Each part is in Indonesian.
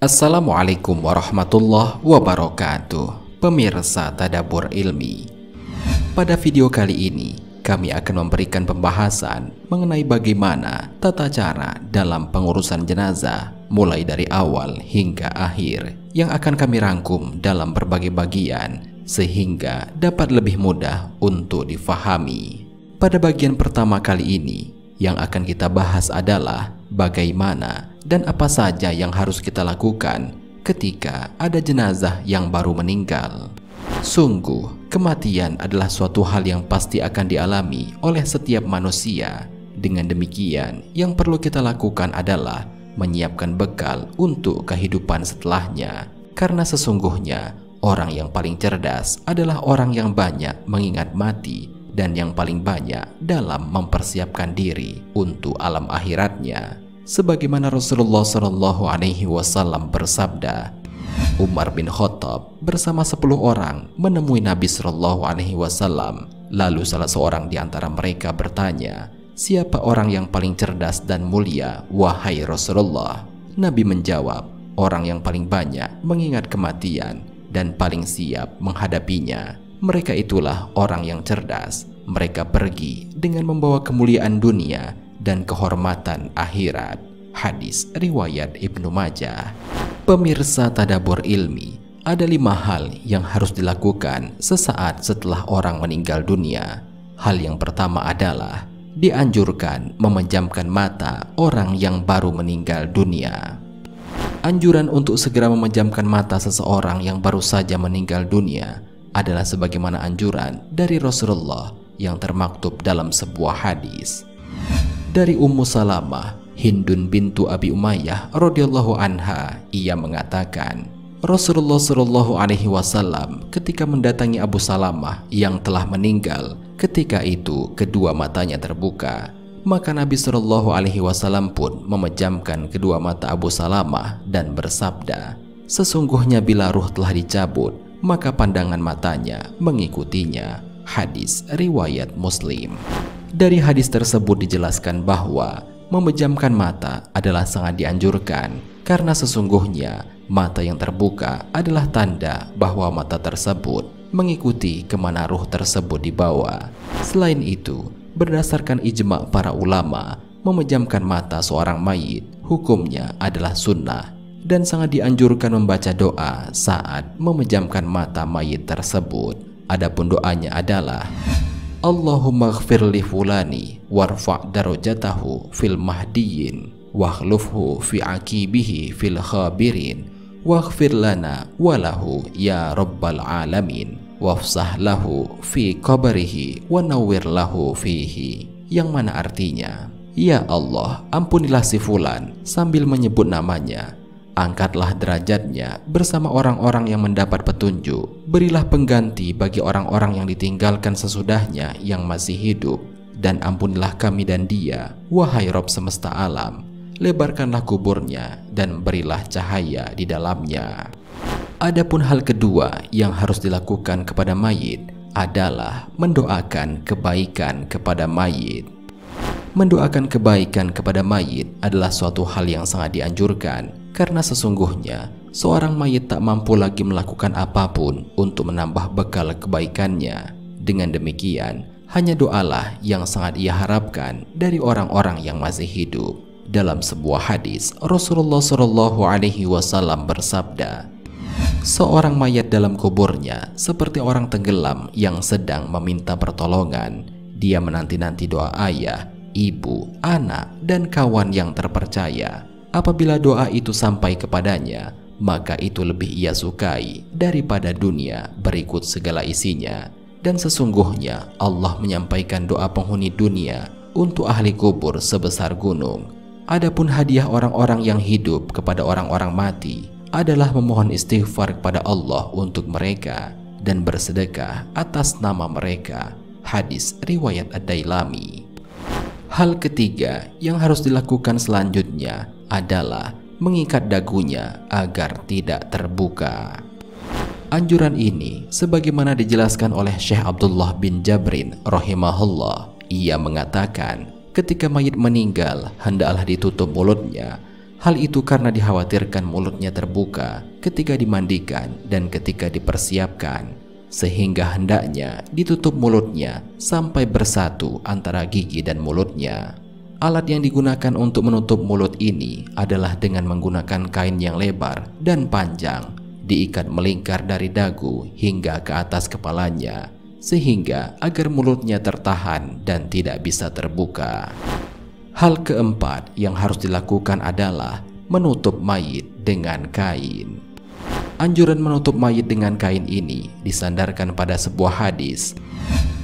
Assalamualaikum warahmatullahi wabarakatuh. Pemirsa Tadabbur Ilmi, pada video kali ini kami akan memberikan pembahasan mengenai bagaimana tata cara dalam pengurusan jenazah mulai dari awal hingga akhir, yang akan kami rangkum dalam berbagai bagian sehingga dapat lebih mudah untuk difahami. Pada bagian pertama kali ini, yang akan kita bahas adalah bagaimana dan apa saja yang harus kita lakukan ketika ada jenazah yang baru meninggal. Sungguh, kematian adalah suatu hal yang pasti akan dialami oleh setiap manusia. Dengan demikian, yang perlu kita lakukan adalah menyiapkan bekal untuk kehidupan setelahnya. Karena sesungguhnya, orang yang paling cerdas adalah orang yang banyak mengingat mati dan yang paling banyak dalam mempersiapkan diri untuk alam akhiratnya. Sebagaimana Rasulullah SAW bersabda, Umar bin Khattab bersama 10 orang menemui Nabi SAW. Lalu salah seorang di antara mereka bertanya, "Siapa orang yang paling cerdas dan mulia, wahai Rasulullah?" Nabi menjawab, "Orang yang paling banyak mengingat kematian dan paling siap menghadapinya. Mereka itulah orang yang cerdas. Mereka pergi dengan membawa kemuliaan dunia dan kehormatan akhirat." Hadis riwayat Ibnu Majah. Pemirsa Tadabbur Ilmi, ada 5 hal yang harus dilakukan sesaat setelah orang meninggal dunia. Hal yang pertama adalah dianjurkan memejamkan mata orang yang baru meninggal dunia. Anjuran untuk segera memejamkan mata seseorang yang baru saja meninggal dunia adalah sebagaimana anjuran dari Rasulullah yang termaktub dalam sebuah hadis. Dari Ummu Salamah, Hindun bintu Abi Umayyah radhiyallahu anha, ia mengatakan, Rasulullah SAW ketika mendatangi Abu Salamah yang telah meninggal, ketika itu kedua matanya terbuka. Maka Nabi SAW pun memejamkan kedua mata Abu Salamah dan bersabda, "Sesungguhnya bila ruh telah dicabut, maka pandangan matanya mengikutinya." Hadis riwayat Muslim. Dari hadis tersebut dijelaskan bahwa memejamkan mata adalah sangat dianjurkan, karena sesungguhnya mata yang terbuka adalah tanda bahwa mata tersebut mengikuti kemana ruh tersebut dibawa. Selain itu, berdasarkan ijma' para ulama, memejamkan mata seorang mayit hukumnya adalah sunnah dan sangat dianjurkan membaca doa saat memejamkan mata mayit tersebut. Adapun doanya adalah, Allahumma ghfir li fulani warfa' darajatahu fil mahdiyin wakhlufhu fi aqibihi fil khabirin waghfir lana walahu ya rabbal alamin wafsah lahu fi qabrihi wa nawwir lahu fihi. Yang mana artinya, ya Allah, ampunilah si fulan sambil menyebut namanya, angkatlah derajatnya bersama orang-orang yang mendapat petunjuk, berilah pengganti bagi orang-orang yang ditinggalkan sesudahnya yang masih hidup, dan ampunilah kami dan dia, wahai Rabb semesta alam, lebarkanlah kuburnya dan berilah cahaya di dalamnya. Adapun hal kedua yang harus dilakukan kepada mayit adalah mendoakan kebaikan kepada mayit. Mendoakan kebaikan kepada mayit adalah suatu hal yang sangat dianjurkan, karena sesungguhnya seorang mayit tak mampu lagi melakukan apapun untuk menambah bekal kebaikannya. Dengan demikian, hanya doalah yang sangat ia harapkan dari orang-orang yang masih hidup. Dalam sebuah hadis, Rasulullah SAW bersabda, seorang mayat dalam kuburnya seperti orang tenggelam yang sedang meminta pertolongan. Dia menanti-nanti doa ayah, ibu, anak, dan kawan yang terpercaya. Apabila doa itu sampai kepadanya, maka itu lebih ia sukai daripada dunia berikut segala isinya. Dan sesungguhnya Allah menyampaikan doa penghuni dunia untuk ahli kubur sebesar gunung. Adapun hadiah orang-orang yang hidup kepada orang-orang mati adalah memohon istighfar kepada Allah untuk mereka dan bersedekah atas nama mereka. Hadis riwayat Ad-Dailami. Hal ketiga yang harus dilakukan selanjutnya adalah mengikat dagunya agar tidak terbuka. Anjuran ini sebagaimana dijelaskan oleh Syekh Abdullah bin Jabrin rahimahullah. Ia mengatakan, ketika mayit meninggal hendaklah ditutup mulutnya, Hal itu karena dikhawatirkan mulutnya terbuka ketika dimandikan dan ketika dipersiapkan, sehingga hendaknya ditutup mulutnya sampai bersatu antara gigi dan mulutnya. Alat yang digunakan untuk menutup mulut ini adalah dengan menggunakan kain yang lebar dan panjang, diikat melingkar dari dagu hingga ke atas kepalanya, sehingga agar mulutnya tertahan dan tidak bisa terbuka. Hal keempat yang harus dilakukan adalah menutup mayit dengan kain. Anjuran menutup mayit dengan kain ini disandarkan pada sebuah hadis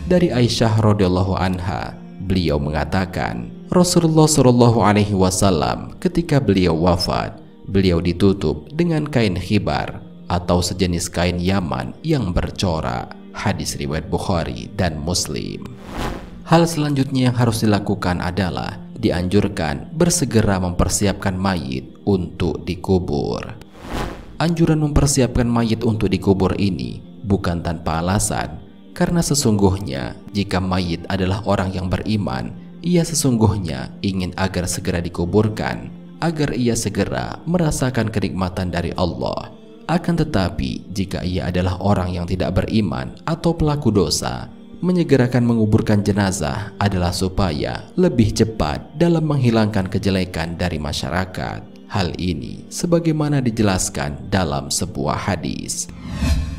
dari Aisyah radhiyallahu anha. Beliau mengatakan, Rasulullah Shallallahu Alaihi Wasallam ketika beliau wafat, beliau ditutup dengan kain khibar atau sejenis kain Yaman yang bercorak. Hadis riwayat Bukhari dan Muslim. Hal selanjutnya yang harus dilakukan adalah dianjurkan bersegera mempersiapkan mayit untuk dikubur. Anjuran mempersiapkan mayit untuk dikubur ini bukan tanpa alasan, karena sesungguhnya jika mayit adalah orang yang beriman, ia sesungguhnya ingin agar segera dikuburkan, agar ia segera merasakan kenikmatan dari Allah. Akan tetapi jika ia adalah orang yang tidak beriman atau pelaku dosa, menyegerakan menguburkan jenazah adalah supaya lebih cepat dalam menghilangkan kejelekan dari masyarakat. Hal ini sebagaimana dijelaskan dalam sebuah hadis.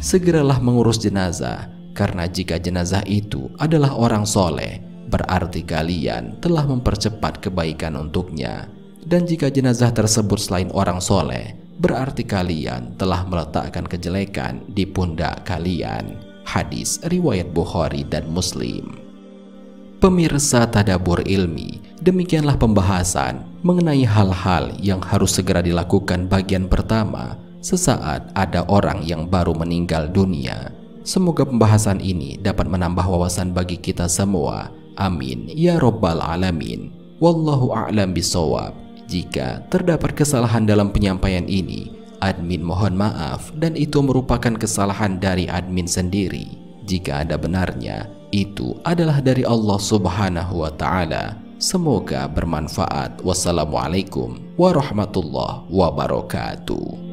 Segeralah mengurus jenazah, karena jika jenazah itu adalah orang soleh, berarti kalian telah mempercepat kebaikan untuknya. Dan jika jenazah tersebut selain orang soleh, berarti kalian telah meletakkan kejelekan di pundak kalian. Hadis riwayat Bukhari dan Muslim. Pemirsa Tadabbur Ilmi, demikianlah pembahasan mengenai hal-hal yang harus segera dilakukan bagian pertama sesaat ada orang yang baru meninggal dunia. Semoga pembahasan ini dapat menambah wawasan bagi kita semua. Amin ya Rabbal Alamin. Wallahu a'lam bishawab. Jika terdapat kesalahan dalam penyampaian ini, admin mohon maaf, dan itu merupakan kesalahan dari admin sendiri. Jika ada benarnya, itu adalah dari Allah Subhanahu wa Ta'ala. Semoga bermanfaat. Wassalamualaikum warahmatullahi wabarakatuh.